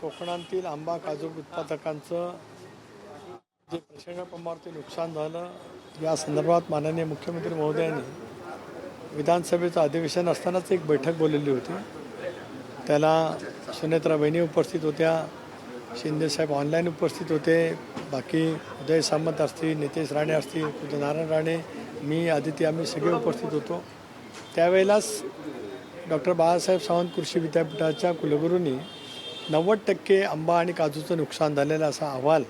कोकणातील आंबा काजू उत्पादकांचं जे प्रचंड प्रमाणावरती नुकसान झालं या संदर्भात माननीय मुख्यमंत्री महोदयांनी विधानसभेचं अधिवेशन असतानाच एक बैठक बोलवली होती. त्याला सुनेत्रा वहिनी उपस्थित होत्या, शिंदेसाहेब ऑनलाईन उपस्थित होते, बाकी उदय सामंत असतील, नितेश राणे असतील, नारायण राणे, मी, आदिती, आम्ही सगळे उपस्थित होतो. त्यावेळेलाच डॉक्टर बाळासाहेब सावंत कृषी विद्यापीठाच्या कुलगुरूंनी 90% आंबा आणि काजूचं नुकसान झालेलं असा अहवाल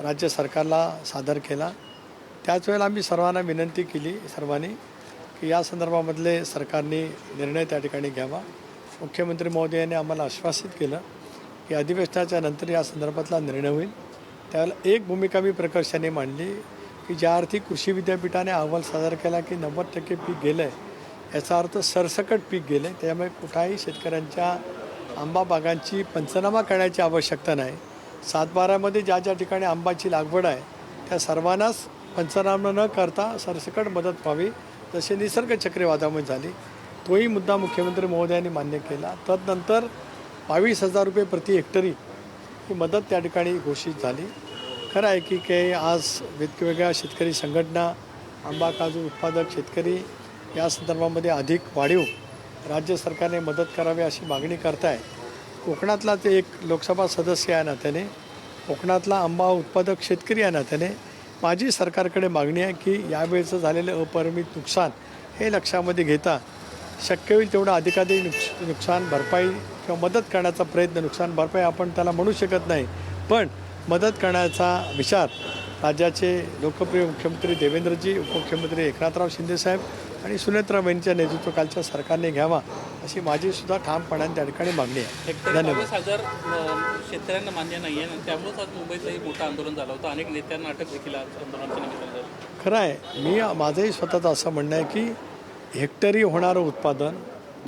राज्य सरकारला सादर केला. त्याच वेळेला आम्ही सर्वांना विनंती केली की या संदर्भामधले सरकारने निर्णय त्या ठिकाणी घ्यावा. मुख्यमंत्री महोदयांनी आम्हाला आश्वासित केलं की अधिवेशनाच्या नंतर या संदर्भातला निर्णय होईल. त्यावेळेला एक भूमिका मी प्रकर्षाने मांडली की ज्या अर्थी कृषी विद्यापीठाने अहवाल सादर केला की 90% पीक गेलं आहे, याचा अर्थ सरसकट पीक गेले. त्यामुळे कुठाही शेतकऱ्यांच्या आंबा बागांची पंचनामा करण्याची आवश्यकता नाही. 7/12मध्ये ज्या ज्या ठिकाणी आंबाची लागवड आहे त्या सर्वांनाच पंचनामा न करता सरसकट मदत व्हावी, जसे निसर्ग चक्रीवादळामुळे झाली. तोही मुद्दा मुख्यमंत्री महोदयांनी मान्य केला. तदनंतर 22,000 रुपये प्रति हेक्टरी ही मदत त्या ठिकाणी घोषित झाली. खरं आहे की काही आज वेगवेगळ्या शेतकरी संघटना, आंबा काजू उत्पादक शेतकरी या संदर्भामध्ये अधिक वाढीव राज्य सरकारने मदत करावी अशी मागणी करताय. कोकणातला ते एक लोकसभा सदस्य या नात्याने, कोकणातला आंबा उत्पादक शेतकरी या नात्याने माझी सरकारकडे मागणी आहे की यावेळेचं झालेलं अपरिमित नुकसान हे लक्षामध्ये घेता शक्य होईल तेवढं अधिकाधिक नुकसान भरपाई किंवा मदत करण्याचा प्रयत्न, नुकसान भरपाई आपण त्याला म्हणू शकत नाही, पण मदत करण्याचा विचार राज्याचे लोकप्रिय मुख्यमंत्री देवेंद्रजी, उपमुख्यमंत्री एकनाथराव शिंदेसाहेब आणि सुनेत्रा वहिनीच्या नेतृत्वाखालच्या सरकारने घ्यावा अशी माझीसुद्धा ठामपणाने त्या ठिकाणी मागणी आहे. धन्यवाद. 22,000 शेतकऱ्यांना मान्य नाही आहे, त्यामुळेच आज मुंबईतही मोठं आंदोलन झालं होतं. अनेक नेत्यांना अटक देखील आज आंदोलनाच्या निमित्तानं झाली. खरं आहे, माझंही स्वतःचं असं म्हणणं आहे की हेक्टरी होणारं उत्पादन,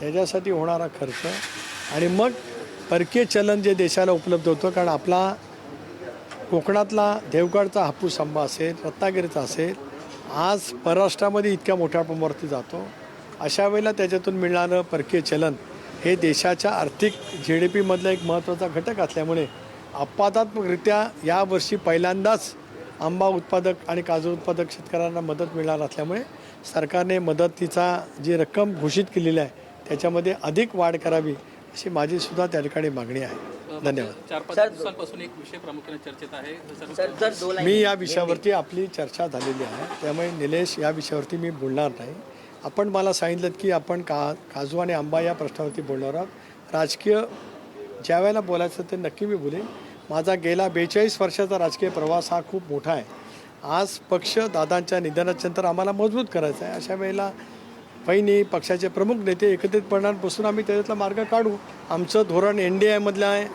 त्याच्यासाठी होणारा खर्च आणि मग परकीय चलन जे देशाला उपलब्ध होतं, कारण आपला कोकणातला देवगडचा हापूस आंबा असेल, रत्नागिरीचा असेल, आज परराष्ट्रामध्ये इतक्या मोठ्या प्रमाणावरती जातो. अशा वेळेला त्याच्यातून मिळणारं परकीय चलन हे देशाच्या आर्थिक GDPमधला एक महत्त्वाचा घटक असल्यामुळे अपवादात्मकरित्या यावर्षी पहिल्यांदाच आंबा उत्पादक आणि काजू उत्पादक शेतकऱ्यांना मदत मिळणार असल्यामुळे सरकारने मदतीचा जी रक्कम घोषित केलेली आहे त्याच्यामध्ये अधिक वाढ करावी अशी माझीसुद्धा त्या ठिकाणी मागणी आहे. धन्यवाद. 4-5 दिवसांपासून एक विषय प्रामुख्याने चर्चेत आहे. मी या विषयावरती आपली चर्चा झालेली आहे, त्यामुळे निलेश या विषयावरती मी बोलणार नाही. आपण मला सांगितलं की आपण काजू आणि आंबा या प्रश्नावरती बोलणार आहोत. राजकीय ज्या वेळेला बोलायचं ते नक्की मी बोलेन. माझा गेला 42 वर्षाचा राजकीय प्रवास हा खूप मोठा आहे. आज पक्ष दादांच्या निधनाच्या नंतर आम्हाला मजबूत करायचं आहे. अशा वेळेला वहिनी, पक्षाचे प्रमुख नेते एकत्रितपणे बसून आम्ही त्याच्यातला मार्ग काढू. आमचं धोरण NDAमधलं आहे.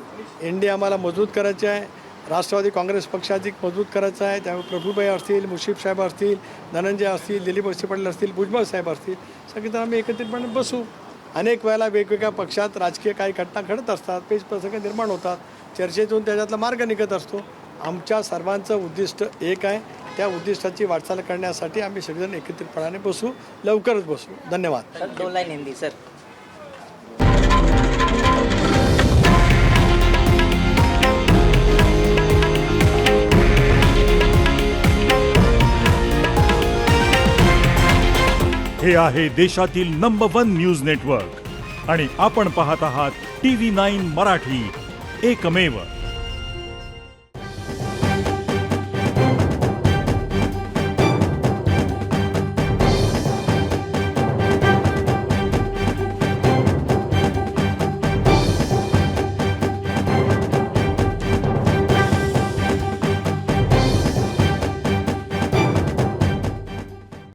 NDA आम्हाला मजबूत करायचे आहे. राष्ट्रवादी काँग्रेस पक्ष अधिक मजबूत करायचा आहे. त्यामुळे प्रभुभाई असतील, मुश्रीफ साहेब असतील, धनंजय असतील, दिलीप वळसे पाटील असतील, भुजबळ साहेब असतील, सगळेजण आम्ही एकत्रितपणे बसू. अनेक वेळेला वेगवेगळ्या पक्षात राजकीय काही घटना घडत असतात, पेच प्रसंग निर्माण होतात, चर्चेतून त्याच्यातला मार्ग निघत असतो. आमच्या सर्वांचं उद्दिष्ट एक आहे. त्या उद्दिष्टाची वाटचाल करण्यासाठी आम्ही सगळेजण एकत्रितपणाने बसू, लवकरच बसू. धन्यवाद. सर. हे आहे देशातील नंबर 1 न्यूज नेटवर्क आणि आपण पाहत आहात TV9 मराठी, एकमेव.